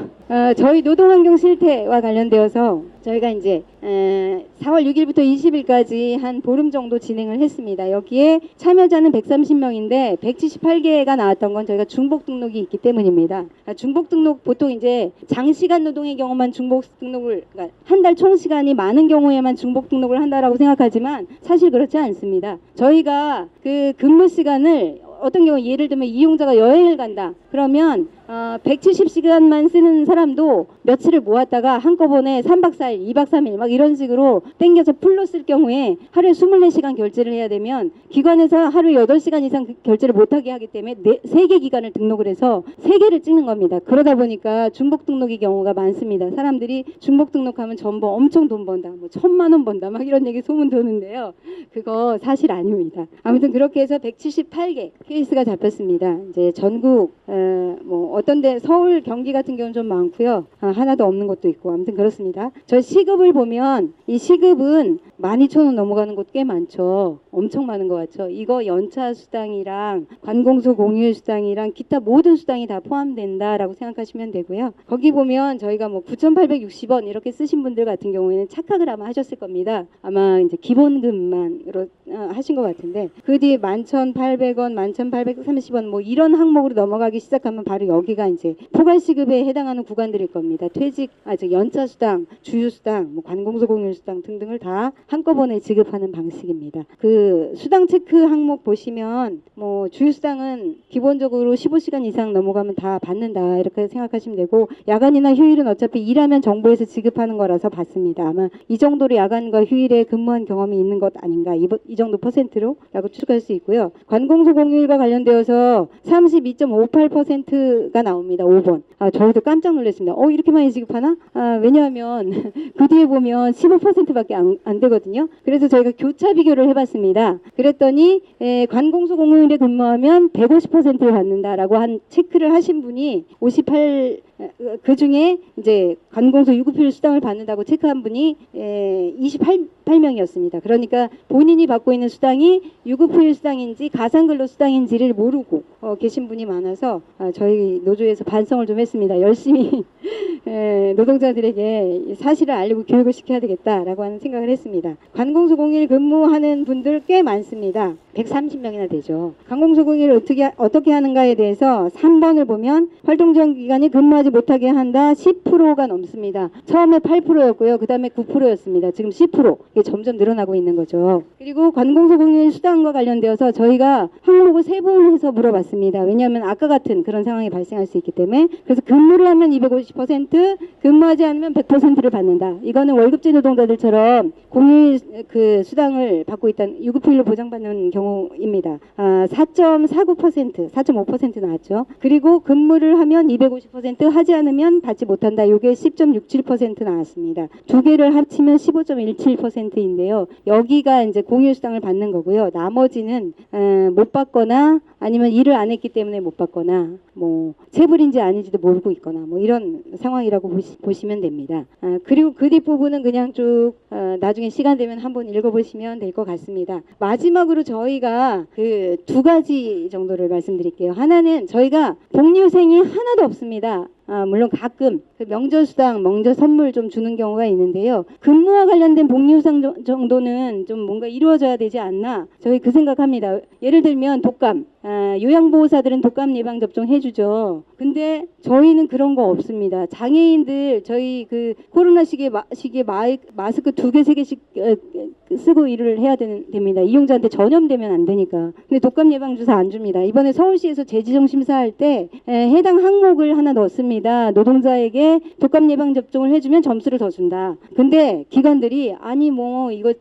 저희 노동환경 실태와 관련되어서 저희가 이제 4월 6일부터 20일까지 한 보름 정도 진행을 했습니다. 여기에 참여자는 130명인데 178개가 나왔던 건 저희가 중복 등록이 있기 때문입니다. 중복 등록 보통 이제 장시간 노동의 경우만 중복 등록을 그러니까 한 달 총 시간이 많은 경우에만 중복 등록을 한다라고 생각하지만 사실 그렇지 않습니다. 저희가 그 근무 시간을 어떤 경우 예를 들면 이용자가 여행을 간다. 그러면 170시간만 쓰는 사람도 며칠을 모았다가 한꺼번에 3박 4일, 2박 3일 막 이런 식으로 땡겨서 풀로 쓸 경우에 하루에 24시간 결제를 해야 되면 기관에서 하루에 8시간 이상 결제를 못하게 하기 때문에 3개 기간을 등록을 해서 3개를 찍는 겁니다. 그러다 보니까 중복 등록의 경우가 많습니다. 사람들이 중복 등록하면 전부 엄청 돈 번다. 뭐 1,000만 원 번다. 막 이런 얘기 소문 도는데요. 그거 사실 아닙니다. 아무튼 그렇게 해서 178개 케이스가 잡혔습니다. 이제 전국 어떤데 서울, 경기 같은 경우는 좀 많고요. 하나도 없는 것도 있고 아무튼 그렇습니다. 저 시급을 보면 이 시급은 12,000원 넘어가는 곳 꽤 많죠. 엄청 많은 것 같죠. 이거 연차 수당이랑 관공서 공휴일 수당이랑 기타 모든 수당이 다 포함된다라고 생각하시면 되고요. 거기 보면 저희가 뭐 9,860원 이렇게 쓰신 분들 같은 경우에는 착각을 아마 하셨을 겁니다. 아마 이제 기본금만으로 하신 것 같은데 그 뒤에 11,800원, 11,830원 뭐 이런 항목으로 넘어가기 시작하면 바로 여기가 이제 포괄시급에 해당하는 구간들일 겁니다. 연차 수당, 주휴 수당, 뭐 관공서 공휴일 수당 등등을 다 한꺼번에 지급하는 방식입니다. 그 수당 체크 항목 보시면 뭐 주휴 수당은 기본적으로 15시간 이상 넘어가면 다 받는다 이렇게 생각하시면 되고 야간이나 휴일은 어차피 일하면 정부에서 지급하는 거라서 받습니다. 아마 이 정도로 야간과 휴일에 근무한 경험이 있는 것 아닌가 이 정도 퍼센트로라고 추측할 수 있고요. 관공서 공휴일과 관련되어서 32.58%가 나옵니다. 5번. 저희도 깜짝 놀랐습니다. 이렇게 많이 지급하나? 왜냐하면 그 뒤에 보면 15%밖에 안 되거든요. 그래서 저희가 교차 비교를 해봤습니다. 그랬더니 관공서 공휴일에 근무하면 150%를 받는다라고 한 체크를 하신 분이 58 그중에 이제 관공서 유급휴일 수당을 받는다고 체크한 분이 28명이었습니다. 그러니까 본인이 받고 있는 수당이 유급휴일 수당인지 가상근로 수당인지를 모르고 계신 분이 많아서 저희 노조에서 반성을 좀 했습니다. 열심히 노동자들에게 사실을 알리고 교육을 시켜야 되겠다라고 하는 생각을 했습니다. 관공서 공휴일 근무하는 분들 꽤 많습니다. 130명이나 되죠. 관공서 공휴일을 어떻게 하는가에 대해서 3번을 보면 활동지원 기간이 근무하지 못하게 한다 10%가 넘습니다. 처음에 8%였고요. 그 다음에 9%였습니다. 지금 10%. 이게 점점 늘어나고 있는 거죠. 그리고 관공서 공휴일 수당과 관련되어서 저희가 항목을 3번 해서 물어봤습니다. 왜냐하면 아까 같은 그런 상황이 발생할 수 있기 때문에 그래서 근무를 하면 250%, 근무하지 않으면 100%를 받는다. 이거는 월급제 노동자들처럼 공휴일 그 수당을 받고 있다는 유급휴일로 보장받는 경우입니다. 4.49%, 4.5% 나왔죠. 그리고 근무를 하면 250%, 하지 않으면 받지 못한다. 이게 10.67% 나왔습니다. 두 개를 합치면 15.17%인데요. 여기가 이제 공휴일 수당을 받는 거고요. 나머지는 못 받거나 아니면 일을 안 했기 때문에 못 받거나 뭐 체불인지 아닌지도 모르고 있거나 뭐 이런 상황이라고 보시면 됩니다. 그리고 그 뒷부분은 그냥 쭉 나중에 시간 되면 한번 읽어보시면 될 것 같습니다. 마지막으로 저희가 그 2가지 정도를 말씀드릴게요. 하나는 저희가 복리후생이 하나도 없습니다. 물론 가끔 그 명절 수당, 명절 선물 좀 주는 경우가 있는데요. 근무와 관련된 복리후상 정도는 좀 뭔가 이루어져야 되지 않나 저희 그 생각합니다. 예를 들면 독감, 요양보호사들은 독감 예방 접종 해주죠. 근데 저희는 그런 거 없습니다. 장애인들 저희 그 코로나 시기에 마스크 2개, 3개씩 쓰고 일을 해야 됩니다. 이용자한테 전염되면 안 되니까. 근데 독감 예방 주사 안 줍니다. 이번에 서울시에서 재지정 심사할 때 해당 항목을 하나 넣었습니다. 노동자에게 독감 예방 접종을 해주면 점수를 더 준다. 근데 기관들이 아니 뭐 이거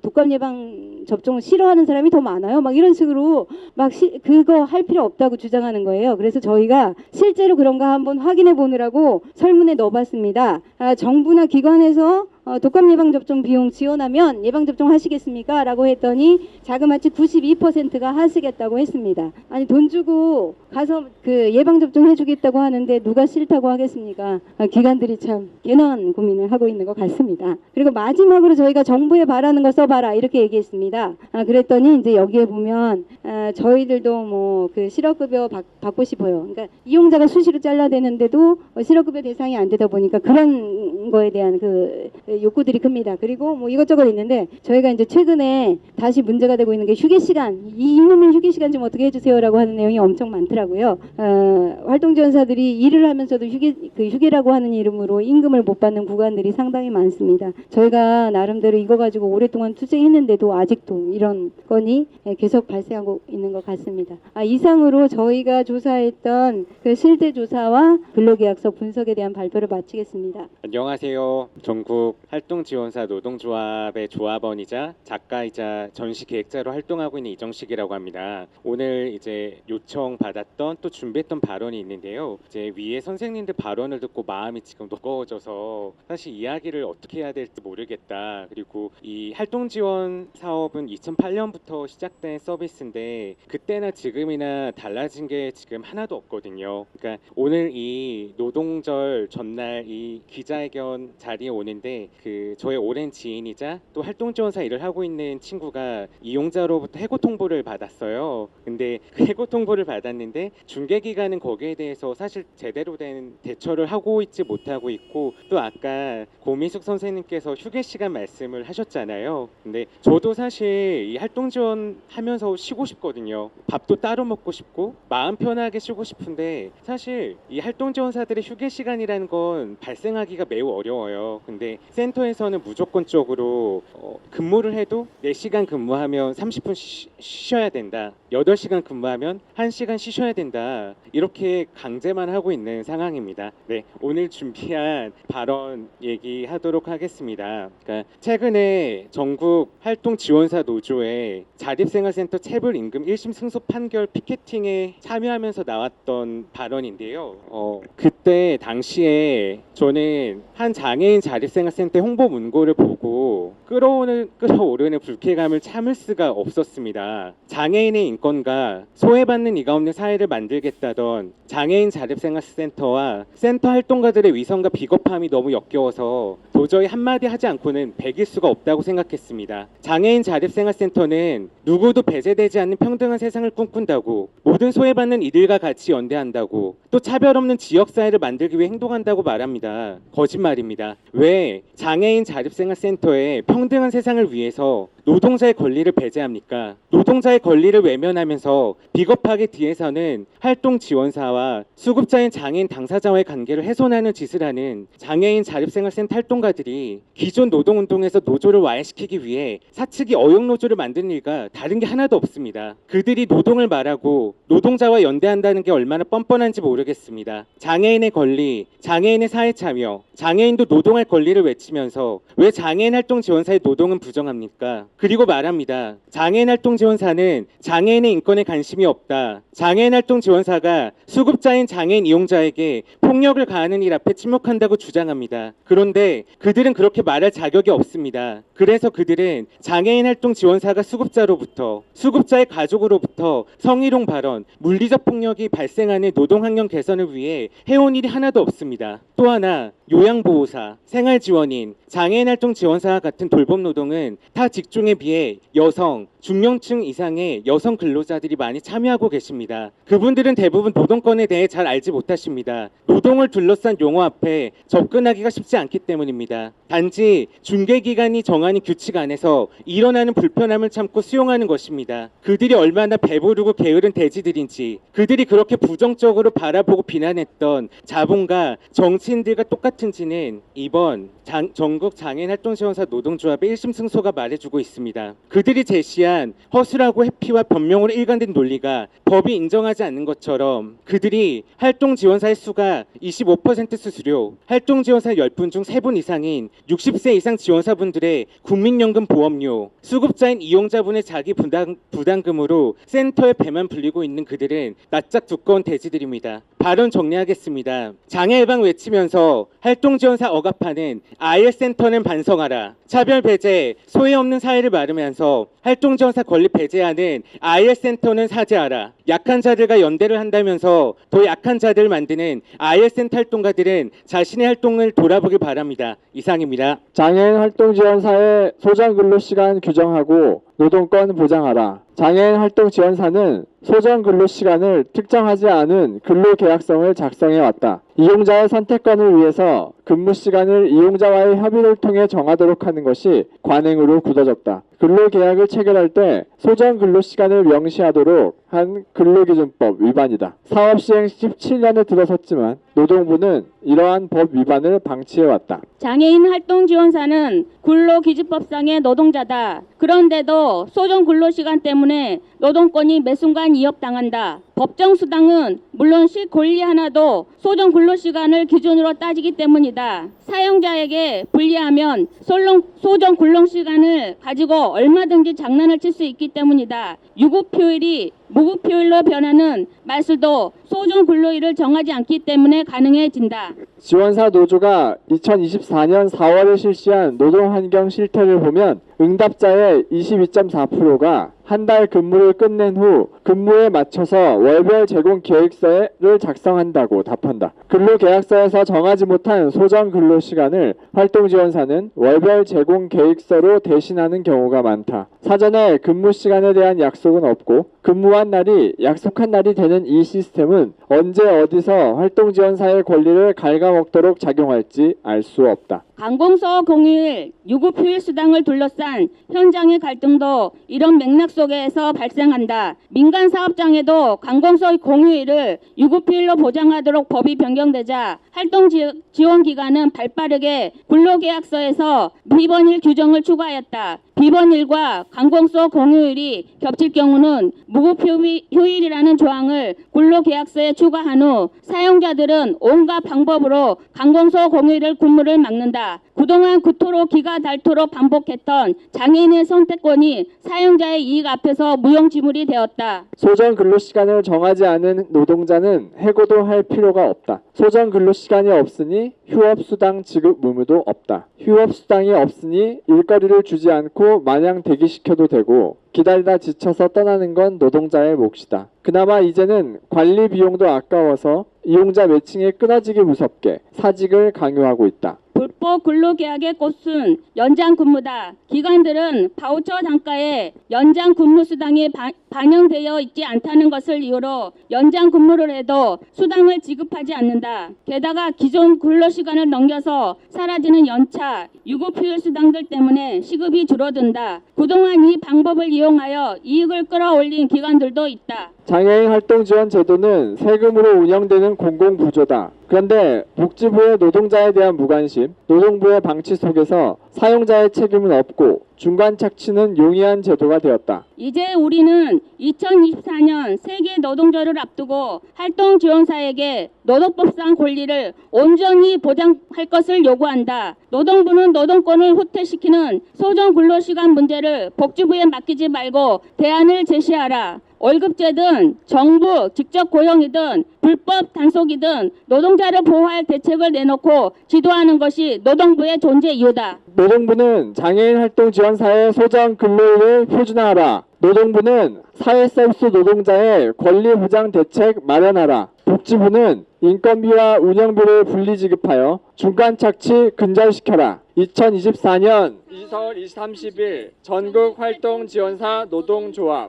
독감 예방 접종을 싫어하는 사람이 더 많아요. 막 이런 식으로 막 그거 할 필요 없다고 주장하는 거예요. 그래서 저희가 실제로 그런가 한번 확인해 보느라고 설문에 넣어봤습니다. 정부나 기관에서 독감 예방접종 비용 지원하면 예방접종 하시겠습니까? 라고 했더니 자그마치 92%가 하시겠다고 했습니다. 아니 돈 주고 가서 그 예방접종 해주겠다고 하는데 누가 싫다고 하겠습니까? 기관들이 참 괜한 고민을 하고 있는 것 같습니다. 그리고 마지막으로 저희가 정부에 바라는 거 써봐라 이렇게 얘기했습니다. 그랬더니 이제 여기에 보면 저희들도 뭐 그 실업급여 받고 싶어요. 그러니까 이용자가 수시로 잘라대는데도 실업급여 대상이 안 되다 보니까 그런 거에 대한 그 욕구들이 큽니다. 그리고 뭐 이것저것 있는데 저희가 이제 최근에 다시 문제가 되고 있는 게 휴게 시간, 이놈의 휴게 시간 좀 어떻게 해주세요라고 하는 내용이 엄청 많더라고요. 활동지원사들이 일을 하면서도 휴게라고 하는 이름으로 임금을 못 받는 구간들이 상당히 많습니다. 저희가 나름대로 이거 가지고 오랫동안 투쟁했는데도 아직도 이런 건이 계속 발생하고 있는 것 같습니다. 이상으로 저희가 조사했던 그 실태 조사와 근로계약서 분석에 대한 발표를 마치겠습니다. 안녕하세요. 전국 활동지원사 노동조합의 조합원이자 작가이자 전시기획자로 활동하고 있는 이정식이라고 합니다. 오늘 이제 요청받았던 또 준비했던 발언이 있는데요. 이제 위에 선생님들 발언을 듣고 마음이 지금 무거워져서 사실 이야기를 어떻게 해야 될지 모르겠다. 그리고 이 활동지원 사업은 2008년부터 시작된 서비스인데 그때나 지금이나 달라진 게 지금 하나도 없거든요. 그러니까 오늘 이 노동절 전날 이 기자회견 자리에 오는데 그 저의 오랜 지인이자 또 활동지원사 일을 하고 있는 친구가 이용자로부터 해고 통보를 받았어요. 근데 그 해고 통보를 받았는데 중개기관은 거기에 대해서 사실 제대로 된 대처를 하고 있지 못하고 있고 또 아까 고미숙 선생님께서 휴게 시간 말씀을 하셨잖아요. 근데 저도 사실 이 활동지원 하면서 쉬고 싶거든요. 밥도 따로 먹고 싶고 마음 편하게 쉬고 싶은데 사실 이 활동지원사들의 휴게 시간이라는 건 발생하기가 매우 어려워요. 근데 센터에서는 무조건적으로 근무를 해도 4시간 근무하면 30분 쉬셔야 된다. 8시간 근무하면 1시간 쉬셔야 된다. 이렇게 강제만 하고 있는 상황입니다. 네, 오늘 준비한 발언 얘기하도록 하겠습니다. 그러니까 최근에 전국 활동지원사 노조의 자립생활센터 체불 임금 1심 승소 판결 피켓팅에 참여하면서 나왔던 발언인데요. 그때 당시에 저는 한 장애인 자립생활센터 홍보 문고를 보고 끓어오르는 불쾌감을 참을 수가 없었습니다. 장애인의 인권과 소외받는 이가 없는 사회를 만들겠다던 장애인 자립생활센터와 센터 활동가들의 위선과 비겁함이 너무 역겨워서 도저히 한마디 하지 않고는 배길 수가 없다고 생각했습니다. 장애인 자립생활센터는 누구도 배제되지 않는 평등한 세상을 꿈꾼다고, 모든 소외받는 이들과 같이 연대한다고, 또 차별 없는 지역사회를 만들기 위해 행동한다고 말합니다. 거짓말입니다. 왜 장애인 자립생활센터에 평등한 세상을 위해서 노동자의 권리를 배제합니까? 노동자의 권리를 외면하면서 비겁하게 뒤에서는 활동지원사와 수급자인 장애인 당사자와의 관계를 훼손하는 짓을 하는 장애인 자립생활센터 활동가들이 기존 노동운동에서 노조를 와해시키기 위해 사측이 어용노조를 만드는 일과 다른 게 하나도 없습니다. 그들이 노동을 말하고 노동자와 연대한다는 게 얼마나 뻔뻔한지 모르겠습니다. 장애인의 권리, 장애인의 사회 참여, 장애인도 노동할 권리를 외치면서 왜 장애인 활동지원사의 노동은 부정합니까? 그리고 말합니다. 장애인 활동지원사는 장애인의 인권에 관심이 없다. 장애인 활동지원사가 수급자인 장애인 이용자에게 폭력을 가하는 일 앞에 침묵한다고 주장합니다. 그런데 그들은 그렇게 말할 자격이 없습니다. 그래서 그들은 장애인 활동지원사가 수급자로부터, 수급자의 가족으로부터 성희롱 발언, 물리적 폭력이 발생하는 노동환경 개선을 위해 해온 일이 하나도 없습니다. 또 하나, 요양보호사, 생활지원인, 장애인 활동 지원사와 같은 돌봄 노동은 타 직종에 비해 여성, 중년층 이상의 여성 근로자들이 많이 참여하고 계십니다. 그분들은 대부분 노동권에 대해 잘 알지 못하십니다. 노동을 둘러싼 용어 앞에 접근하기가 쉽지 않기 때문입니다. 단지 중개기관이 정하는 규칙 안에서 일어나는 불편함을 참고 수용하는 것입니다. 그들이 얼마나 배부르고 게으른 돼지들인지, 그들이 그렇게 부정적으로 바라보고 비난했던 자본가, 정치인들과 똑같은지는 이번 전국 장애인 활동지원사 노동조합의 1심 승소가 말해주고 있습니다. 그들이 제시한 허술하고 회피와 변명으로 일관된 논리가 법이 인정하지 않는 것처럼 그들이 활동지원사의 수가 25% 수수료, 활동지원사 10분 중 3분 이상인 60세 이상 지원사분들의 국민연금 보험료, 수급자인 이용자분의 자기 부담금으로 센터에 배만 불리고 있는 그들은 낯짝 두꺼운 돼지들입니다. 발언 정리하겠습니다. 장애 예방 외치면서 활동지원사 억압하는 IL센터는 반성하라. 차별 배제, 소외 없는 사회를 말하면서 활동지원사 권리 배제하는 IL센터는 사죄하라. 약한 자들과 연대를 한다면서 더 약한 자들을 만드는 IL센터 활동가들은 자신의 활동을 돌아보길 바랍니다. 이상입니다. 장애인 활동지원사의 소정 근로시간 규정하고 노동권 보장하라. 장애인 활동지원사는 소정 근로시간을 특정하지 않은 근로계약성을 작성해왔다. 이용자의 선택권을 위해서 근무시간을 이용자와의 협의를 통해 정하도록 하는 것이 관행으로 굳어졌다. 근로계약을 체결할 때 소정 근로시간을 명시하도록 한 근로기준법 위반이다. 사업시행 17년에 들어섰지만 노동부는 이러한 법 위반을 방치해왔다. 장애인 활동지원사는 근로기준법상의 노동자다. 그런데도 소정 근로시간 때문에 노동권이 매 순간 위협당한다. 법정 수당은 물론 실권리 하나도 소정 근로시간을 기준으로 따지기 때문이다. 사용자에게 불리하면 소정 근로시간을 가지고 얼마든지 장난을 칠 수 있기 때문이다. 유급휴일이 무급휴일로 변하는 말수도 소정 근로일을 정하지 않기 때문에 가능해진다. 지원사 노조가 2024년 4월에 실시한 노동환경 실태를 보면 응답자의 22.4%가 한 달 근무를 끝낸 후 근무에 맞춰서 월별 제공 계획서를 작성한다고 답한다. 근로계약서에서 정하지 못한 소정 근로시간을 활동지원사는 월별 제공 계획서로 대신하는 경우가 많다. 사전에 근무 시간에 대한 약속은 없고 근무한 날이 약속한 날이 되는 이 시스템은 언제 어디서 활동지원사의 권리를 갉아먹도록 작용할지 알 수 없다. 관공서 공휴일, 유급휴일 수당을 둘러싼 현장의 갈등도 이런 맥락 속에서 발생한다. 민간 사업장에도 관공서 공휴일을 유급휴일로 보장하도록 법이 변경되자 활동지원기관은 발빠르게 근로계약서에서 비번일 규정을 추가하였다. 비번일과 관공서 공휴일이 겹칠 경우는 무급휴일이라는 조항을 근로계약서에 추가한 후 사용자들은 온갖 방법으로 관공서 공휴일 근무를 막는다. 그동안 그토록 기가 닳도록 반복했던 장애인의 선택권이 사용자의 이익 앞에서 무용지물이 되었다. 소정 근로시간을 정하지 않은 노동자는 해고도 할 필요가 없다. 소정 근로시간이 없으니 휴업수당 지급 의무도 없다. 휴업수당이 없으니 일거리를 주지 않고 마냥 대기시켜도 되고 기다리다 지쳐서 떠나는 건 노동자의 몫이다. 그나마 이제는 관리 비용도 아까워서 이용자 매칭에 끊어지기 무섭게 사직을 강요하고 있다. 불법 근로계약의 꽃은 연장 근무다. 기관들은 바우처 단가에 연장 근무 수당이 반영되어 있지 않다는 것을 이유로 연장 근무를 해도 수당을 지급하지 않는다. 게다가 기존 근로시간을 넘겨서 사라지는 연차, 유급휴일 수당들 때문에 시급이 줄어든다. 그동안 이 방법을 이용하여 이익을 끌어올린 기관들도 있다. 장애인 활동 지원 제도는 세금으로 운영되는 공공부조다. 그런데 복지부의 노동자에 대한 무관심, 노동부의 방치 속에서 사용자의 책임은 없고 중간 착취는 용이한 제도가 되었다. 이제 우리는 2024년 세계 노동절을 앞두고 활동 지원사에게 노동법상 권리를 온전히 보장할 것을 요구한다. 노동부는 노동권을 후퇴시키는 소정 근로시간 문제를 복지부에 맡기지 말고 대안을 제시하라. 월급제든 정부 직접 고용이든 불법 단속이든 노동자를 보호할 대책을 내놓고 지도하는 것이 노동부의 존재 이유다. 노동부는 장애인 활동 지원사의 소정 근로일을 표준화하라. 노동부는 사회서비스 노동자의 권리 보장 대책 마련하라. 복지부는 인건비와 운영비를 분리 지급하여 중간 착취 근절시켜라. 2024년 2월 30일 전국 활동 지원사 노동조합